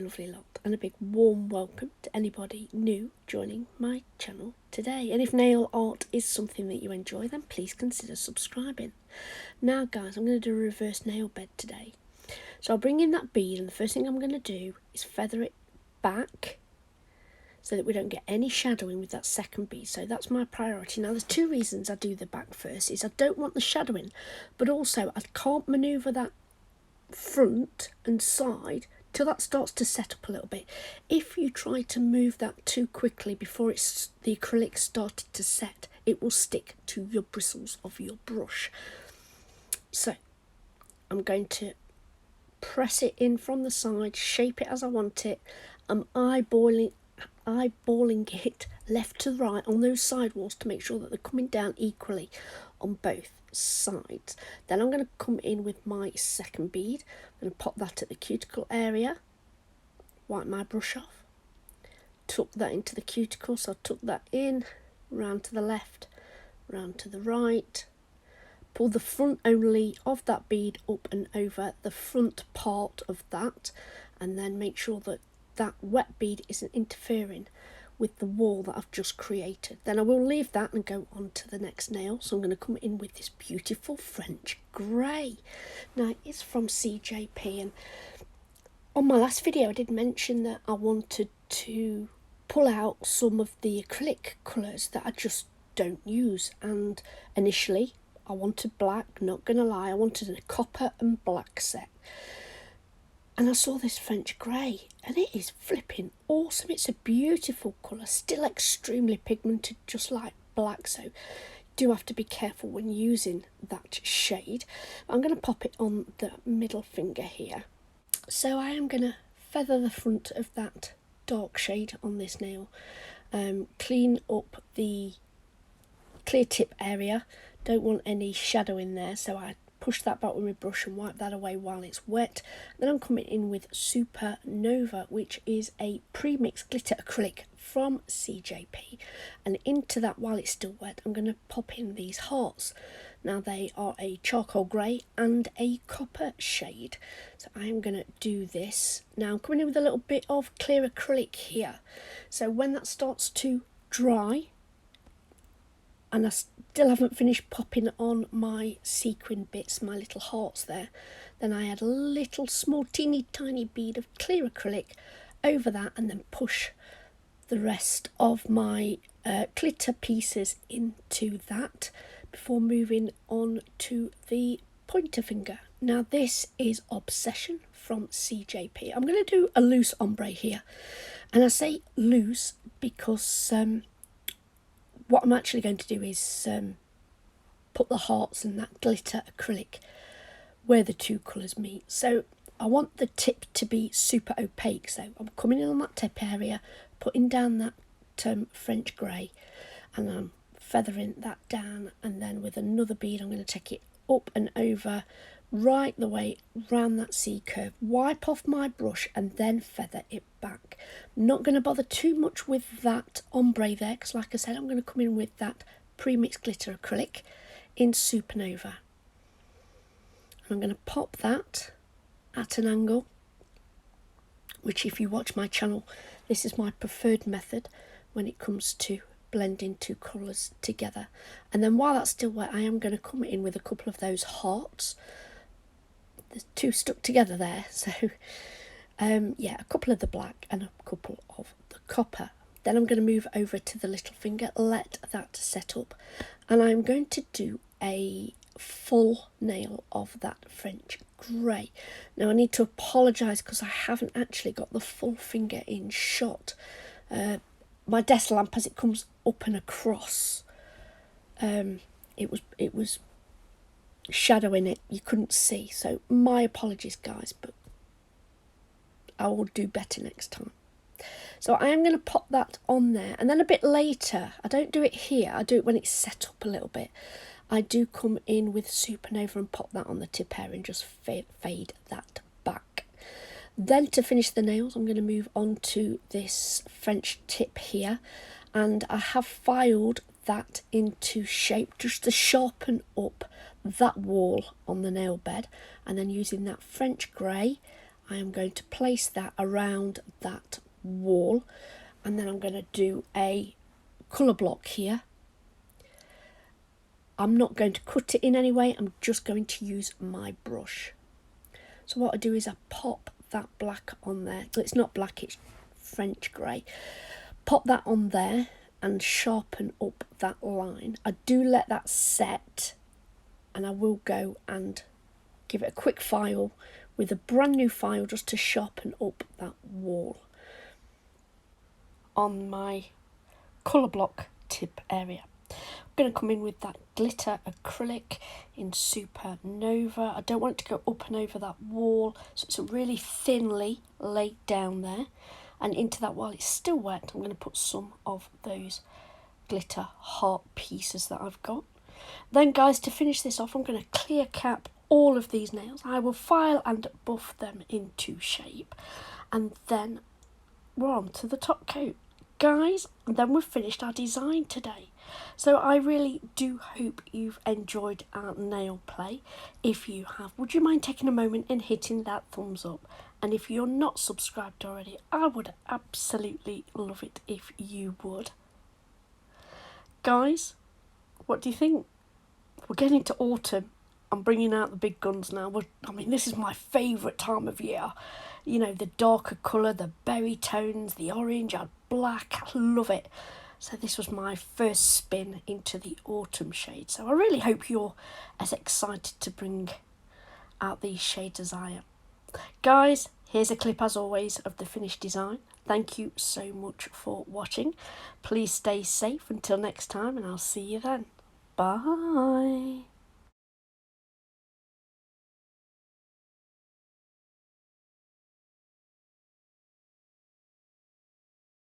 lovely lot, and a big warm welcome to anybody new joining my channel today. And if nail art is something that you enjoy, then please consider subscribing. Now guys, I'm going to do a reverse nail bed today. So I'll bring in that bead, and the first thing I'm going to do is feather it back so that we don't get any shadowing with that second bead. So that's my priority. Now there's two reasons I do the back first. Is I don't want the shadowing, but also I can't manoeuvre that front and side till that starts to set up a little bit. If you try to move that too quickly before the acrylic started to set, it will stick to your bristles of your brush. So I'm going to press it in from the side, shape it as I want it. I'm eyeballing it left to right on those side walls to make sure that they're coming down equally on both sides. Then I'm going to come in with my second bead. I'm going to pop that at the cuticle area, wipe my brush off, tuck that into the cuticle. So I tuck that in, round to the left, round to the right, pull the front only of that bead up and over the front part of that, and then make sure that that wet bead isn't interfering with the wall that I've just created. Then I will leave that and go on to the next nail. So I'm going to come in with this beautiful French grey. Now it's from CJP, and on my last video I did mention that I wanted to pull out some of the acrylic colours that I just don't use, and initially I wanted black, not gonna lie, I wanted a copper and black set. And I saw this French grey, and it is flipping awesome. It's a beautiful colour, still extremely pigmented, just like black, so do have to be careful when using that shade. I'm going to pop it on the middle finger here. So I am going to feather the front of that dark shade on this nail, clean up the clear tip area. Don't want any shadow in there, so I push that back with my brush and wipe that away while it's wet. Then I'm coming in with Supernova, which is a pre-mixed glitter acrylic from CJP, and into that, while it's still wet, I'm going to pop in these hearts. Now they are a charcoal grey and a copper shade, so I am going to do this. Now I'm coming in with a little bit of clear acrylic here, so when that starts to dry and I still haven't finished popping on my sequin bits, my little hearts there, then I add a little small teeny tiny bead of clear acrylic over that, and then push the rest of my glitter pieces into that before moving on to the pointer finger. Now this is Obsession from CJP. I'm going to do a loose ombre here, and I say loose because what I'm actually going to do is put the hearts and that glitter acrylic where the two colours meet. So I want the tip to be super opaque, so I'm coming in on that tip area, putting down that French grey, and I'm feathering that down, and then with another bead I'm going to take it up and over right the way round that C curve, wipe off my brush and then feather it back. I'm not going to bother too much with that ombre there, because like I said, I'm going to come in with that pre-mixed glitter acrylic in Supernova, and I'm going to pop that at an angle, which if you watch my channel, this is my preferred method when it comes to blending two colours together. And then while that's still wet, I am going to come in with a couple of those hearts. There's two stuck together there, so yeah, a couple of the black and a couple of the copper. Then I'm going to move over to the little finger, let that set up, and I'm going to do a full nail of that French grey. Now I need to apologise because I haven't actually got the full finger in shot. My desk lamp, as it comes up and across, it was shadowing it, you couldn't see, so my apologies guys, but I will do better next time. So I am going to pop that on there, and then a bit later, I don't do it here, I do it when it's set up a little bit, I do come in with Supernova and pop that on the tip area and just fade that back. Then to finish the nails, I'm going to move on to this French tip here, and I have filed that into shape just to sharpen up that wall on the nail bed, and then using that French grey I am going to place that around that wall, and then I'm going to do a colour block here. I'm not going to cut it in any way, I'm just going to use my brush. So what I do is I pop that black on there. It's not black, it's French grey. Pop that on there and sharpen up that line. I do let that set, and I will go and give it a quick file with a brand new file just to sharpen up that wall on my colour block tip area. I'm going to come in with that glitter acrylic in Supernova. I don't want it to go up and over that wall, so it's really thinly laid down there. And into that, while it's still wet, I'm going to put some of those glitter heart pieces that I've got. Then guys, to finish this off, I'm going to clear cap all of these nails. I will file and buff them into shape, and then we're on to the top coat. Guys, and then we've finished our design today. So I really do hope you've enjoyed our nail play. If you have, would you mind taking a moment and hitting that thumbs up? And if you're not subscribed already, I would absolutely love it if you would. Guys, what do you think? We're getting to autumn. I'm bringing out the big guns now. I mean, this is my favourite time of year. You know, the darker colour, the berry tones, the orange, and black. I love it. So this was my first spin into the autumn shade. So I really hope you're as excited to bring out these shades as I am. Guys, here's a clip as always of the finished design. Thank you so much for watching. Please stay safe until next time, and I'll see you then. Bye.